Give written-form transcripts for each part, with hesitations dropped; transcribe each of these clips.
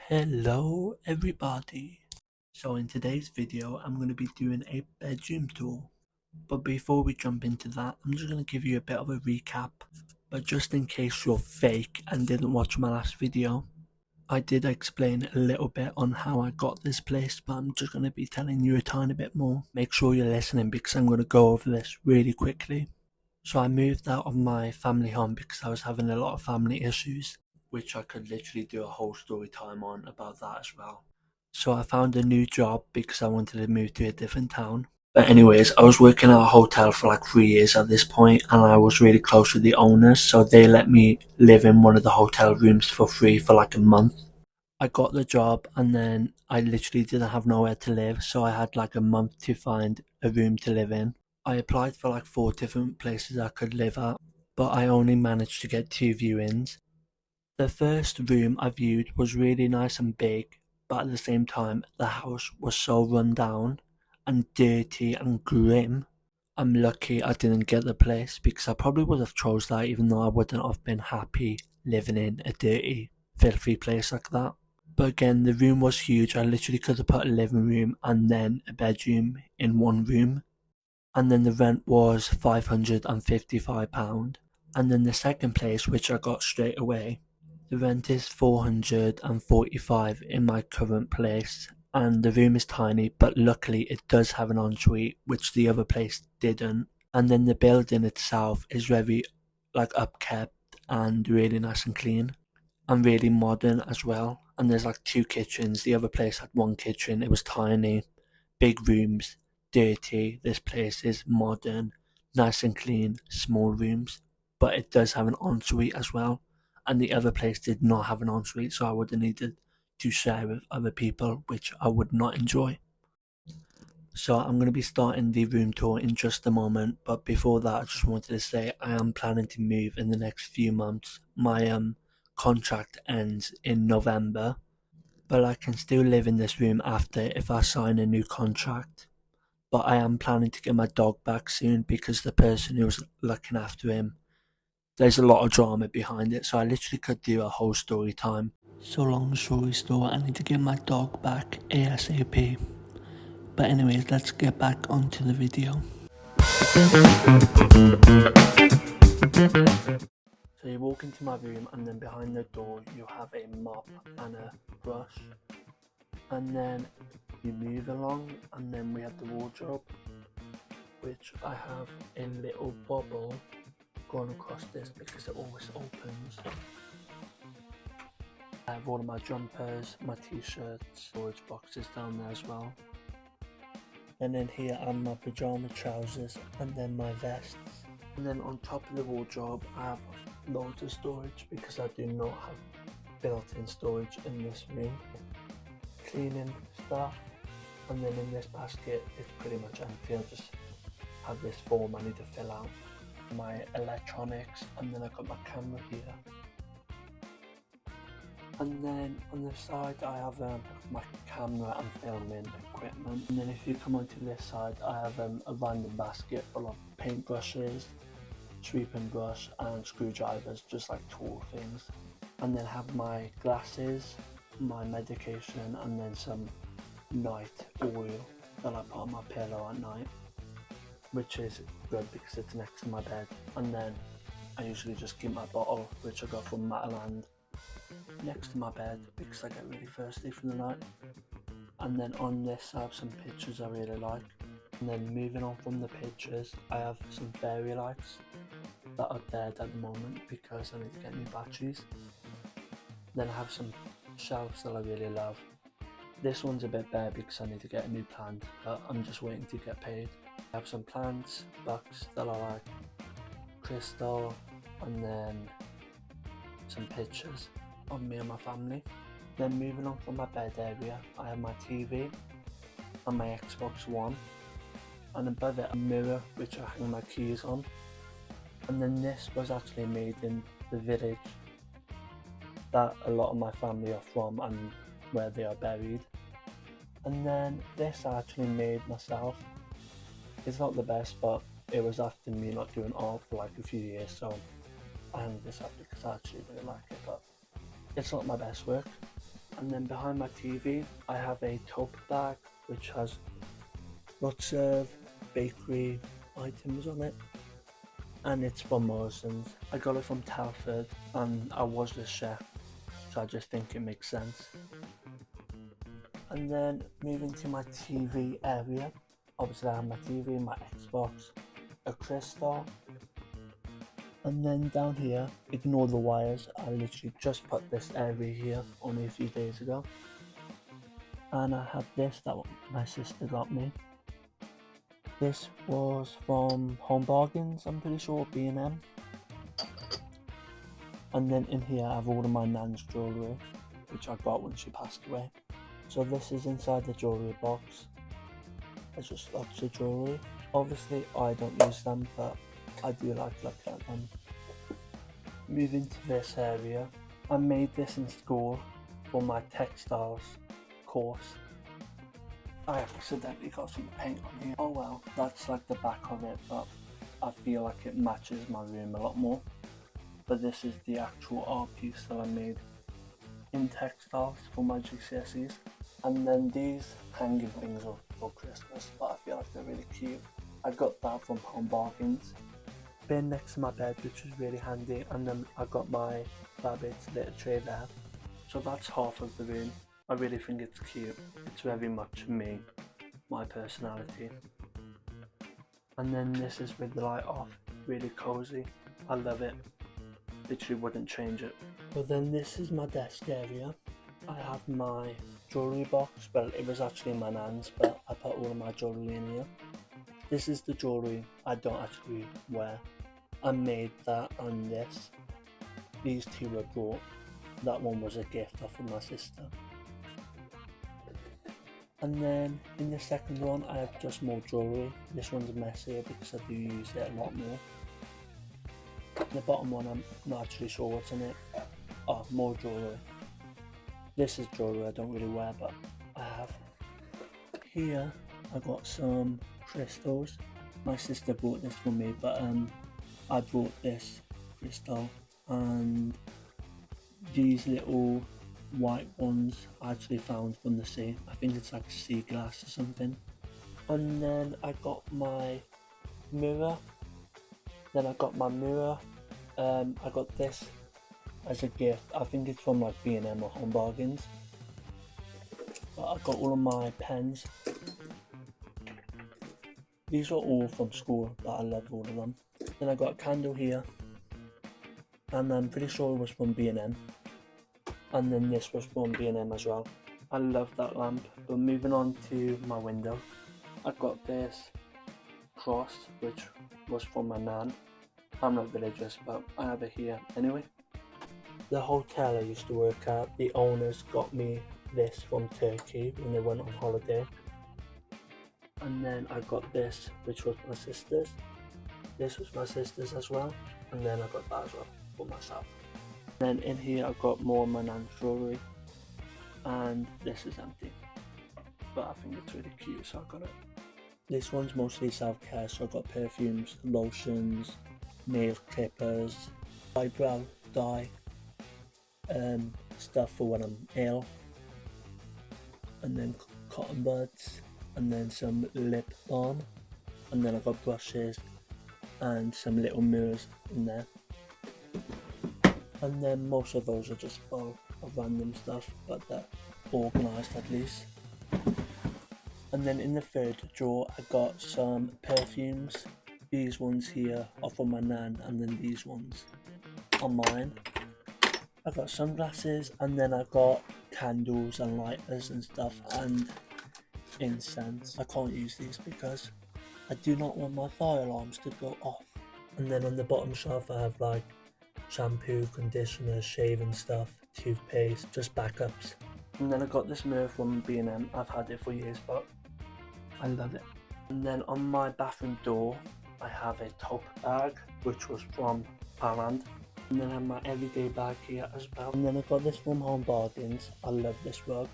Hello everybody. So in today's video I'm going to be doing a bedroom tour. But before we jump into that, I'm just going to give you a bit of a recap. But just in case you're fake and didn't watch my last video, I did explain a little bit on how I got this place, but I'm just going to be telling you a tiny bit more. Make sure you're listening because I'm going to go over this really quickly. So I moved out of my family home because I was having a lot of family issues, which I could literally do a whole story time on about that as well. So I found a new job because I wanted to move to a different town. But anyways, I was working at a hotel for like 3 years at this point, and I was really close with the owners, so they let me live in one of the hotel rooms for free for like a month. I got the job and then I literally didn't have nowhere to live, so I had like a month to find a room to live in. I applied for like 4 different places I could live at, but I only managed to get 2 viewings. The first room I viewed was really nice and big, but at the same time the house was so run down and dirty and grim. I'm lucky I didn't get the place because I probably would have chose that even though I wouldn't have been happy living in a dirty, filthy place like that. But again, the room was huge. I literally could have put a living room and then a bedroom in one room. And then the rent was £555. And then the second place, which I got straight away, the rent is 445 in my current place. And the room is tiny, but luckily it does have an ensuite, which the other place didn't. And then the building itself is very like upkept and really nice and clean and really modern as well. And there's like 2 kitchens. The other place had 1 kitchen. It was tiny, big rooms, dirty. This place is modern, nice and clean, small rooms. But it does have an ensuite as well. And the other place did not have an ensuite, so I would have needed to share with other people, which I would not enjoy. So I'm going to be starting the room tour in just a moment, but before that I just wanted to say I am planning to move in the next few months. My contract ends in November, but I can still live in this room after if I sign a new contract. But I am planning to get my dog back soon because the person who was looking after him, there's a lot of drama behind it, so I literally could do a whole story time. So long story short, I need to get my dog back ASAP. But anyways, let's get back onto the video. So you walk into my room and then behind the door you have a mop and a brush. And then you move along and then we have the wardrobe, which I have a little bubble going across this because it always opens. I have all of my jumpers, my t-shirts, storage boxes down there as well. And then here are my pyjama trousers and then my vests. And then on top of the wardrobe I have loads of storage because I do not have built-in storage in this room. Cleaning stuff, and then in this basket it's pretty much empty. I just have this form I need to fill out. My electronics, and then I've got my camera here. And then on the side I have my camera and filming equipment. And then if you come onto this side I have a random basket full of paintbrushes, sweeping brush and screwdrivers, just like tool things. And then have my glasses, my medication, and then some night oil that I put on my pillow at night, which is good because it's next to my bed. And then I usually just keep my bottle, which I got from Mataland, next to my bed because I get really thirsty from the night. And then on this I have some pictures I really like. And then moving on from the pictures, I have some fairy lights that are dead at the moment because I need to get new batteries. Then I have some shelves that I really love. This one's a bit bare because I need to get a new plant, but I'm just waiting to get paid. I have some plants, books that I like, crystal, and then some pictures of me and my family. Then moving on from my bed area, I have my TV and my Xbox One, and above it a mirror which I hang my keys on. And then this was actually made in the village that a lot of my family are from and where they are buried. And then this I actually made myself. It's not the best, but it was after me not doing art for like a few years, so I hung this up because I actually really like it, but it's not my best work. And then behind my TV, I have a tote bag which has lots of bakery items on it. And it's from Morrison's. I got it from Telford and I was the chef, so I just think it makes sense. And then moving to my TV area, obviously I have my TV, my Xbox, a crystal. And then down here, ignore the wires, I literally just put this area here only a few days ago. And I have this that my sister got me. This was from Home Bargains, I'm pretty sure, B&M. And then in here I have all of my nan's jewellery, which I got when she passed away. So this is inside the jewellery box. There's just lots of jewellery. Obviously I don't use them, but I do like looking at them. Moving to this area, I made this in school for my textiles course. I accidentally got some paint on here. Oh well, that's like the back of it, but I feel like it matches my room a lot more. But this is the actual art piece that I made in textiles for my GCSEs. And then these hanging things are for Christmas, but I feel like they're really cute. I got that from Home Bargains. Bin next to my bed, which was really handy, and then I got my Babbitts litter tray there. So that's half of the room. I really think it's cute. It's very much me, my personality. And then this is with the light off, really cozy. I love it. Literally wouldn't change it. But then this is my desk area. I have my jewellery box. Well, it was actually my nan's, but I put all of my jewellery in here. This is the jewellery I don't actually wear. I made that and this. These two were bought. That one was a gift off of my sister. And then in the second one I have just more jewellery. This one's messier because I do use it a lot more. The bottom one I'm not actually sure what's in it. Oh, more jewellery. This is jewellery I don't really wear, but I have. Here I got some crystals. My sister bought this for me, but I bought this crystal and these little white ones I actually found from the sea. I think it's like sea glass or something. And then I got my mirror. I got this as a gift. I think it's from like B&M or Home Bargains. But I got all of my pens. These are all from school, but I love all of them. Then I got a candle here, and I'm pretty sure it was from B&M. And then this was from B&M as well. I love that lamp. But moving on to my window, I got this cross, which was from my nan. I'm not religious, but I have it here anyway. The hotel I used to work at, the owners got me this from Turkey when they went on holiday. And then I got this, which was my sister's. This was my sister's as well. And then I got that as well for myself. Then in here I've got more of my nan's jewellery. And this is empty. But I think it's really cute, so I got it. This one's mostly self-care, so I've got perfumes, lotions, nail clippers, eyebrow dye, stuff for when I'm ill, and then cotton buds, and then some lip balm, and then I've got brushes and some little mirrors in there. And then most of those are just full of random stuff, but they're organised at least. And then in the third drawer I got some perfumes. These ones here are from my nan, and then these ones are mine. I got sunglasses, and then I got candles and lighters and stuff, and incense. I can't use these because I do not want my fire alarms to go off. And then on the bottom shelf I have like shampoo, conditioner, shaving stuff, toothpaste, just backups. And then I got this mirror from B&M. I've had it for years, but I love it. And then on my bathroom door I have a tote bag, which was from Poundland. And then I have my everyday bag here as well. And then I got this from Home Bargains. I love this rug.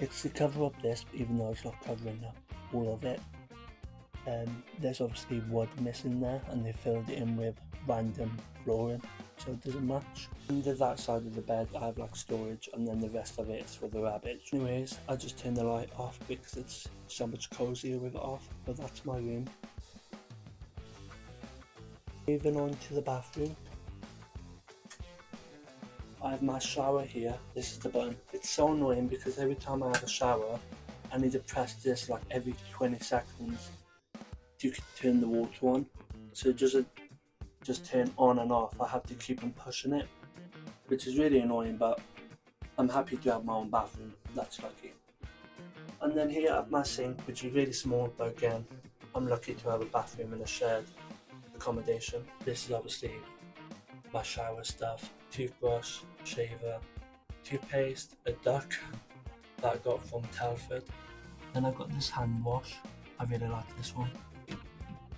It's to cover up this, even though it's not covering up all of it. There's obviously wood missing there, and they filled it in with random flooring. so it doesn't match. Under that side of the bed I have like storage, and then the rest of it is for the rabbits. Anyways, I just turned the light off because it's so much cozier with it off, but that's my room. Moving on to the bathroom. I have my shower here. This is the button. It's so annoying because every time I have a shower I need to press this like every 20 seconds to turn the water on. So it doesn't just turn on and off. I have to keep on pushing it, which is really annoying, but I'm happy to have my own bathroom. That's lucky. And then here I have my sink, which is really small, but again, I'm lucky to have a bathroom in a shared accommodation. This is obviously my shower stuff: toothbrush, shaver, toothpaste, a duck that I got from Telford. Then I got this hand wash. I really like this one.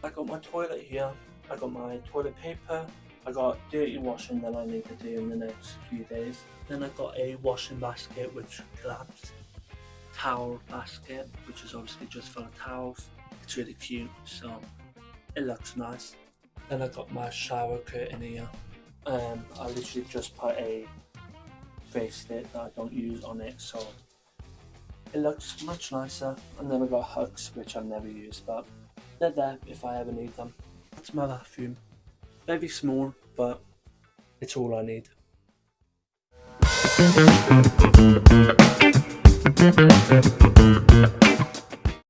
I got my toilet here. I got my toilet paper. I got dirty washing that I need to do in the next few days. Then I got a washing basket which collapsed. Towel basket, which is obviously just full of towels. It's really cute, so it looks nice. Then I got my shower curtain here. I literally just put a bracelet that I don't use on it, so it looks much nicer. And then I got hooks which I've never used, but they're there if I ever need them. That's my bathroom. Very small, but it's all I need.